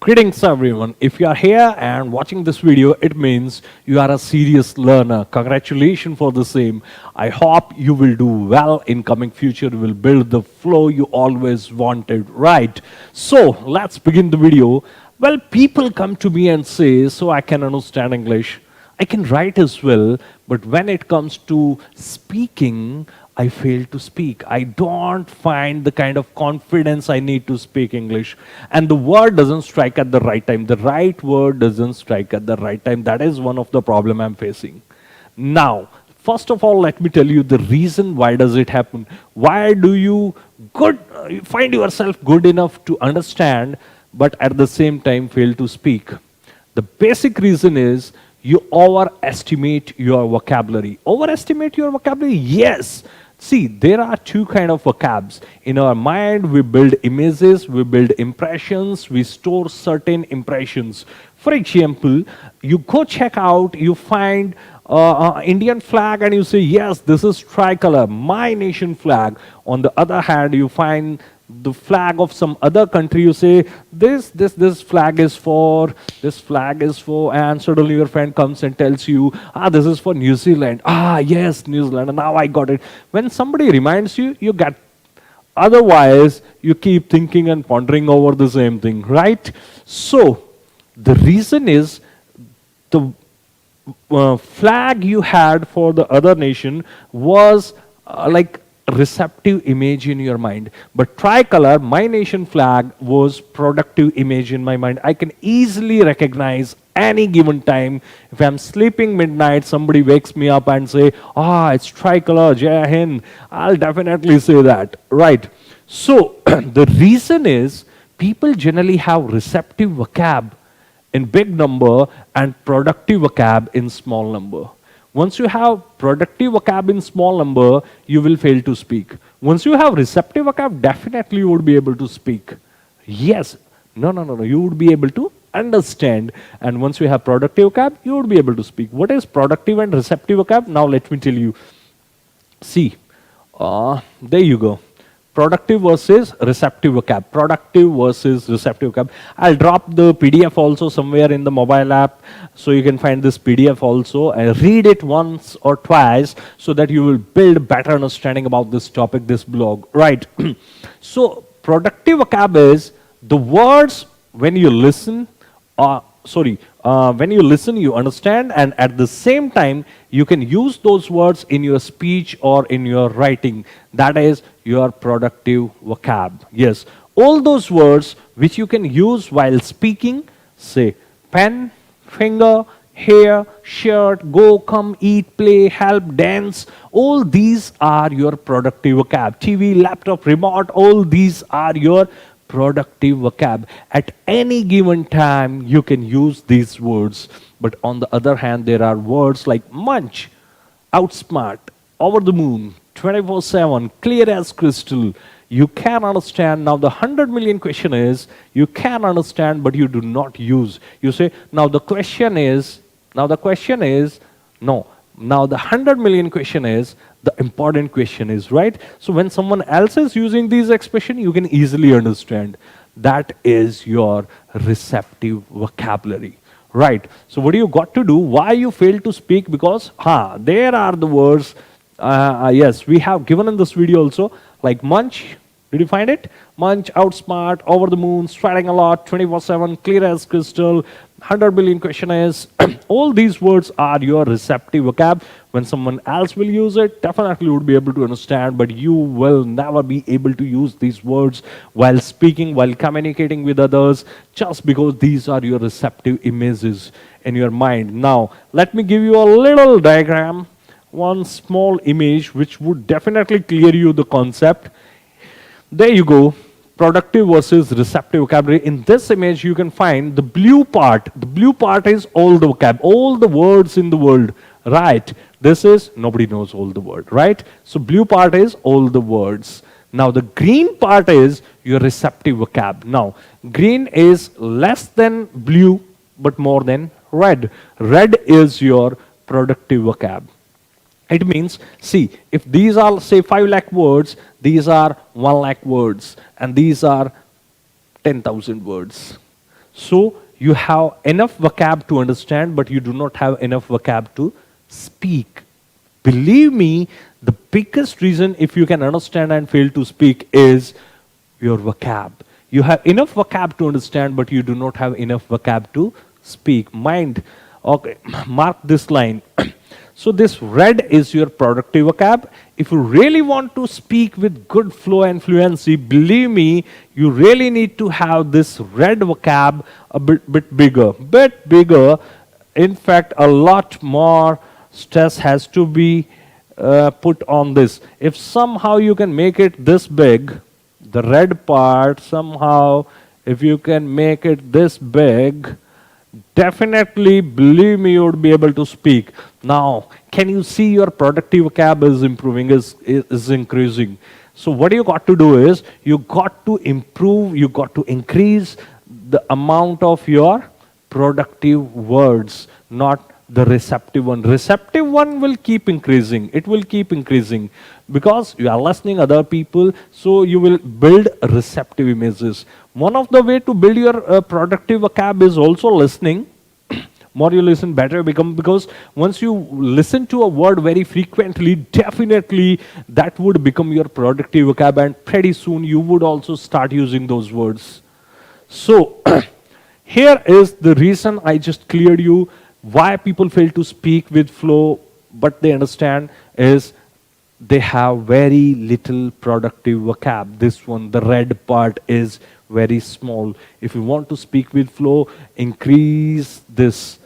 Greetings everyone. If you are here and watching this video, it means you are a serious learner. Congratulations for the same. I hope you will do well in coming future. You will build the flow you always wanted, right? So let's begin the video. Well, people come to me and say, so I can understand English. I can write as well, but when it comes to speaking, I fail to speak. I don't find the kind of confidence I need to speak English. And the word doesn't strike at the right time. The right word doesn't strike at the right time. That is one of the problem I'm facing. Now, first of all, let me tell you the reason why does it happen. Why do you find yourself good enough to understand, but at the same time fail to speak? The basic reason is you overestimate your vocabulary. Overestimate your vocabulary? Yes. See, there are two kind of vocabs. In our mind, we build images, we build impressions, we store certain impressions. For example, you go check out, you find Indian flag and you say, yes, this is tricolor, my nation flag. On the other hand, you find the flag of some other country, you say, this flag is for, and suddenly your friend comes and tells you, this is for New Zealand. Yes, New Zealand, and now I got it. When somebody reminds you, you get, otherwise, you keep thinking and pondering over the same thing, right? So, the reason is, the flag you had for the other nation was like receptive image in your mind, but tricolor, my nation flag, was productive image in my mind. I can easily recognize any given time. If I'm sleeping midnight, somebody wakes me up and say, it's tricolor, Jai Hind, I'll definitely say that, right? So the reason is people generally have receptive vocab in big number and productive vocab in small number. Once you have productive vocab in small number, you will fail to speak. Once you have receptive vocab, definitely you would be able to speak. Yes. No. You would be able to understand. And once you have productive vocab, you would be able to speak. What is productive and receptive vocab? Now let me tell you. See, there you go. Productive versus receptive vocab. Productive versus receptive vocab. I'll drop the PDF also somewhere in the mobile app, so you can find this PDF also. Read it once or twice so that you will build better understanding about this topic, this blog, right? So productive vocab is the words when you listen, when you listen, you understand, and at the same time, you can use those words in your speech or in your writing. That is your productive vocab. Yes, all those words which you can use while speaking, say pen, finger, hair, shirt, go, come, eat, play, help, dance, all these are your productive vocab. TV, laptop, remote, all these are your productive vocab. At any given time, you can use these words. But on the other hand, there are words like munch, outsmart, over the moon, 24/7, clear as crystal. You can understand. Now the 100 million question is, you can understand, but you do not use. You say, now the question is, no. Now the 100 million question is, the important question is, right? So when someone else is using these expressions, you can easily understand. That is your receptive vocabulary, right? So what you got to do? Why you fail to speak? Because there are the words. Yes, we have given in this video also, like munch. Did you find it? Munch, outsmart, over the moon, striding a lot, 24/7, clear as crystal, 100 billion question is. All these words are your receptive vocab. When someone else will use it, definitely you would be able to understand, but you will never be able to use these words while speaking, while communicating with others, just because these are your receptive images in your mind. Now, let me give you a little diagram, one small image, which would definitely clear you the concept. There you go, productive versus receptive vocabulary. In this image, you can find the blue part. The blue part is all the vocab, all the words in the world, right? This is, nobody knows all the word, right? So blue part is all the words. Now the green part is your receptive vocab. Now, green is less than blue, but more than red. Red is your productive vocab. It means, see, if these are, say, 5 lakh words, these are 1 lakh words, and these are 10,000 words. So you have enough vocab to understand, but you do not have enough vocab to speak. Believe me, the biggest reason if you can understand and fail to speak is your vocab. You have enough vocab to understand, but you do not have enough vocab to speak. Mind, okay, mark this line. So this red is your productive vocab. If you really want to speak with good flow and fluency, believe me, you really need to have this red vocab a bit bigger. In fact, a lot more stress has to be put on this. If somehow you can make it this big, the red part, somehow, if you can make it this big, definitely, believe me, you would be able to speak. Now, can you see your productive vocab is improving, is increasing? So what you got to do is, you got to improve, you got to increase the amount of your productive words, not the receptive one. Receptive one will keep increasing. It will keep increasing because you are listening other people, so you will build receptive images. One of the way to build your productive vocab is also listening. More you listen, better become, because once you listen to a word very frequently, definitely that would become your productive vocab, and pretty soon you would also start using those words. So here is the reason I just cleared you why people fail to speak with flow, but they understand is they have very little productive vocab. This one, the red part, is very small. If you want to speak with flow, increase this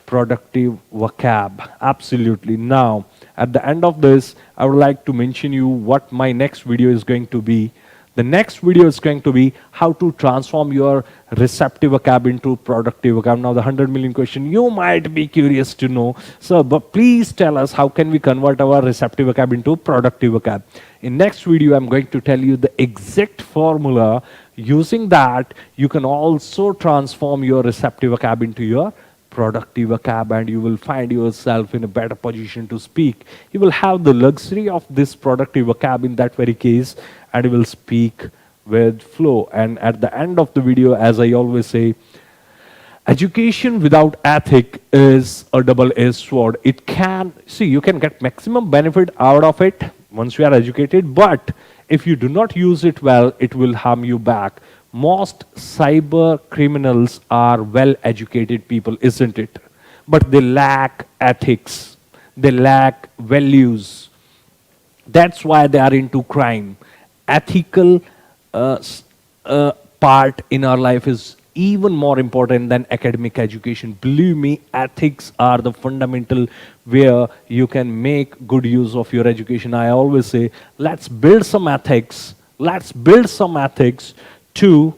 productive vocab. Absolutely. Now, at the end of this, I would like to mention you what my next video is going to be. The next video is going to be how to transform your receptive vocab into productive vocab. Now, the 100 million question you might be curious to know. So, but please tell us, how can we convert our receptive vocab into productive vocab? In next video, I'm going to tell you the exact formula. Using that, you can also transform your receptive vocab into your productive vocab, and you will find yourself in a better position to speak. You will have the luxury of this productive vocab in that very case, and you will speak with flow. And at the end of the video, as I always say, education without ethic is a double-edged sword. It can, see, you can get maximum benefit out of it once you are educated, but if you do not use it well, it will harm you back. Most cyber criminals are well-educated people, isn't it? But they lack ethics. They lack values. That's why they are into crime. Ethical part in our life is even more important than academic education. Believe me, ethics are the fundamental where you can make good use of your education. I always say, let's build some ethics. Let's build some ethics to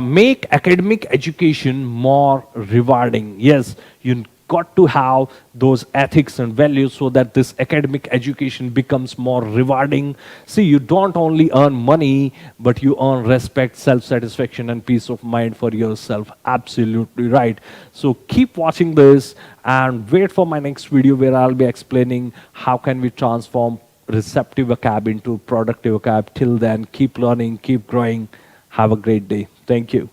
make academic education more rewarding. Yes, you got to have those ethics and values so that this academic education becomes more rewarding. See, you don't only earn money, but you earn respect, self-satisfaction, and peace of mind for yourself. Absolutely right. So keep watching this and wait for my next video where I'll be explaining how can we transform receptive vocab into productive vocab. Till then, keep learning, keep growing. Have a great day. Thank you.